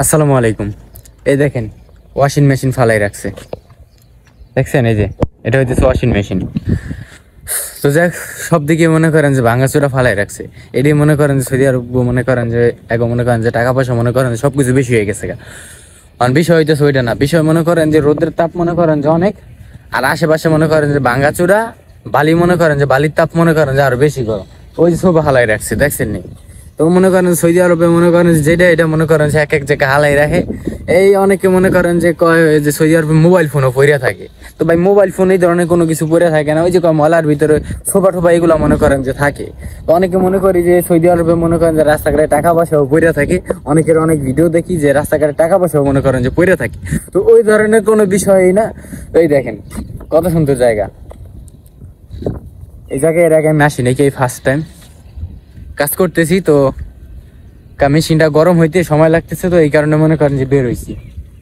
আসসালামু আলাইকুম। এই দেখেন ওয়াশিং মেশিন ফালাই রাখছে, দেখছেন? এই যে এটা হইতেছে ওয়াশিং মেশিন। তো যাক, সব দিকে মনে করেন যে ভাঙাচোরা ফালাই রাখছে। এটাই মনে করেন যে সৌদি আরব মনে করেন যে মনে করেন যে টাকা পয়সা মনে করেন যে সবকিছু বেশি হয়ে গেছে। কারণ বিষয় হইতেছে ওইটা না, বিষয় মনে করেন যে রোদের তাপ মনে করেন যে অনেক, আর আশেপাশে মনে করেন যে ভাঙাচোরা বালি, মনে করেন যে বালির তাপ মনে করেন যে আরো বেশি গরম। ওই যে সব হালাই রাখছে, দেখছেন নি? তো মনে করেন সৌদি আরবে মনে করেন যেটা এটা মনে করেন যে এক এক জায়গায় হালাই রাখে। এই অনেকে মনে করেন যে কয় যে সৌদি আরবে মোবাইল ফোনও পড়িয়া থাকে। তো ভাই মোবাইল ফোন এই ধরনের কোনো কিছু পড়ে থাকে না, ওই যে মলার ভিতরে সোফা টোফা এগুলো মনে করেন যে থাকে। তো অনেকে মনে করি যে সৌদি আরবে মনে করেন যে রাস্তাঘাটে টাকা পয়সাও পড়ে থাকে। অনেকের অনেক ভিডিও দেখি যে রাস্তাঘাটে টাকা পয়সাও মনে করেন যে পড়ে থাকে। তো ওই ধরনের কোনো বিষয়ই না। এই দেখেন কত সুন্দর জায়গা। এই জায়গায় এর আগে আমি আসি নাকি, এই ফার্স্ট টাইম কাজ করতেছি। তো মেশিনটা গরম হইতে সময় লাগতেছে, তো এই কারণে মনে করেন যে বের হয়েছি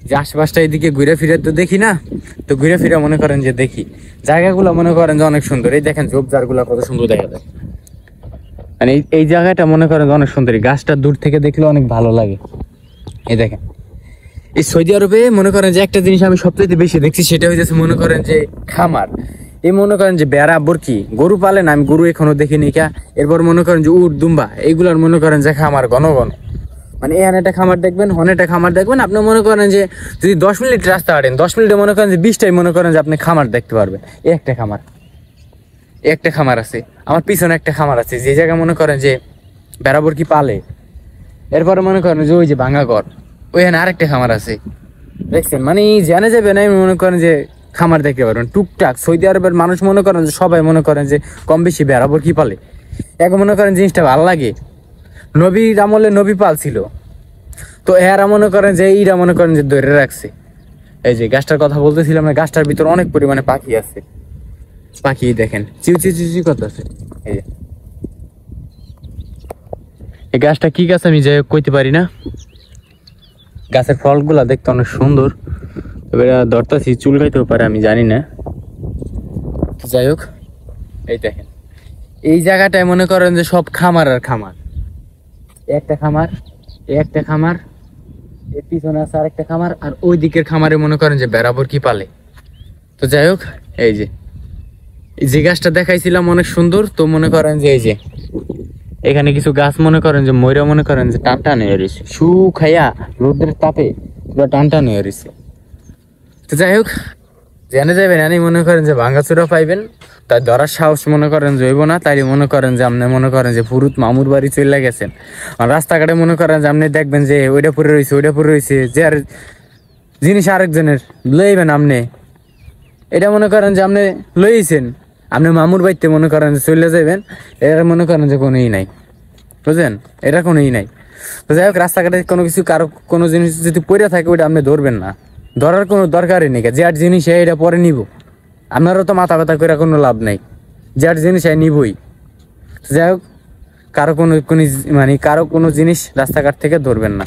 যে আশেপাশটা এইদিকে ঘুরে ফিরে তো দেখি না। তো ঘুরে ফিরে মনে করেন যে দেখি জায়গাগুলো মনে করেন যে অনেক সুন্দর। এই দেখেন ঝোপঝাড় গুলা কত সুন্দর দেখা যায়। মানে এই জায়গাটা মনে করেন যে অনেক সুন্দর, গাছটা দূর থেকে দেখলে অনেক ভালো লাগে। এই দেখেন এই সৌদি আরবে মনে করেন যে একটা জিনিস আমি সবচেয়ে বেশি দেখছি, সেটা হইতেছে মনে করেন যে খামার। এই মনে করেন যে বেড়া বরকি গরু পালে না, আমি গরু এখনো দেখিনি কা। এরপর মনে করেন যে উট দুম্বা এইগুলার মনে করেন যে খামার ঘন ঘন। মানে এখানে একটা খামার দেখবেন, অনেকটা খামার দেখবেন। আপনি মনে করেন যে যদি 10 মিনিট রাস্তা হাঁটেন, 10 মিনিটে মনে করেন যে 20টাই মনে করেন যে আপনি খামার দেখতে পারবেন। একটা খামার আছে আমার পিছনে, একটা খামার আছে যে জায়গায় মনে করেন যে বেড়াবর কি পালে। এরপরে মনে করেন যে ওই যে ভাঙা ঘর, ওইখানে আরেকটা খামার আছে, দেখছেন? মানে জানে যাবে না, মনে করেন যে খামার দেখতে পারবেন টুকটাক। সৌদি আরবের মানুষ মনে করেন যে সবাই মনে করেন যে কম বেশি বেড়াবর কি পালে। এখন মনে করেন জিনিসটা ভালো লাগে। নবীর আমলে নবী পাল ছিল, তো এরা মনে করেন যে এইরা মনে করেন যে ধরে রাখছে। এই যে গাছটার কথা বলতেছিলাম না, গাছটার ভিতর অনেক পরিমাণে পাখি আছে। পাখি দেখেন চিউ চিউ চিউ চিউ কত আছে। এই গাছটা কি গাছ আমি যাই কইতে পারি না। গাছের ফলগুলা দেখতে অনেক সুন্দর, এবার ধরতেছি চুলকাইতেও পারে, আমি জানি না। যাই হোক, এই দেখেন এই জায়গাটায় মনে করেন যে সব খামার আর খামার। একটা খামার, একটা খামার, এর পিছনে আছে আরেকটা খামার, আর ওই দিকের খামারে মনে করেন যে বেড়াবর কি পালে। তো যাই হোক, এই যে গাছটা দেখাইছিলাম অনেক সুন্দর। তো মনে করেন যে এই যে এখানে কিছু গাছ মনে করেন যে ময়রা মনে করেন যে টান টান হয়ে রয়েছে, শুকাইয়া রোদের তাপে পুরো টান টান হয়ে রয়েছে। তো যাই হোক, জেনে যাবেন আমি মনে করেন যে ভাঙ্গাচুরা পাইবেন, তাই ধরার সাহস মনে করেন যে হইব না। তাই মনে করেন যে আপনি মনে করেন যে পুরুত মামুর বাড়ি চলে গেছেন, আর রাস্তাঘাটে মনে করেন যে আপনি দেখবেন যে ওইটা পরে রয়েছে যে আর জিনিস আরেকজনের লইবেন আপনি। এটা মনে করেন যে আপনি লইছেন, আপনি মামুর বাড়িতে মনে করেন যে চলে যাবেন, এর মনে করেন যে কোনো নাই, বুঝলেন? এটা কোনো নাই। তো যাই হোক, রাস্তাঘাটে কোনো কিছু কারো কোনো জিনিস যদি পড়ে থাকে, ওইটা আপনি ধরবেন না, ধরার কোনো দরকারই নেই। যে আর জিনিস এটা পরে নিব, আপনারও তো মাথা ব্যথা করে কোনো লাভ নাই, যে আর জিনিস নিবই। যাই হোক, কারো কোনো মানে কারো কোনো জিনিস রাস্তাঘাট থেকে ধরবেন না।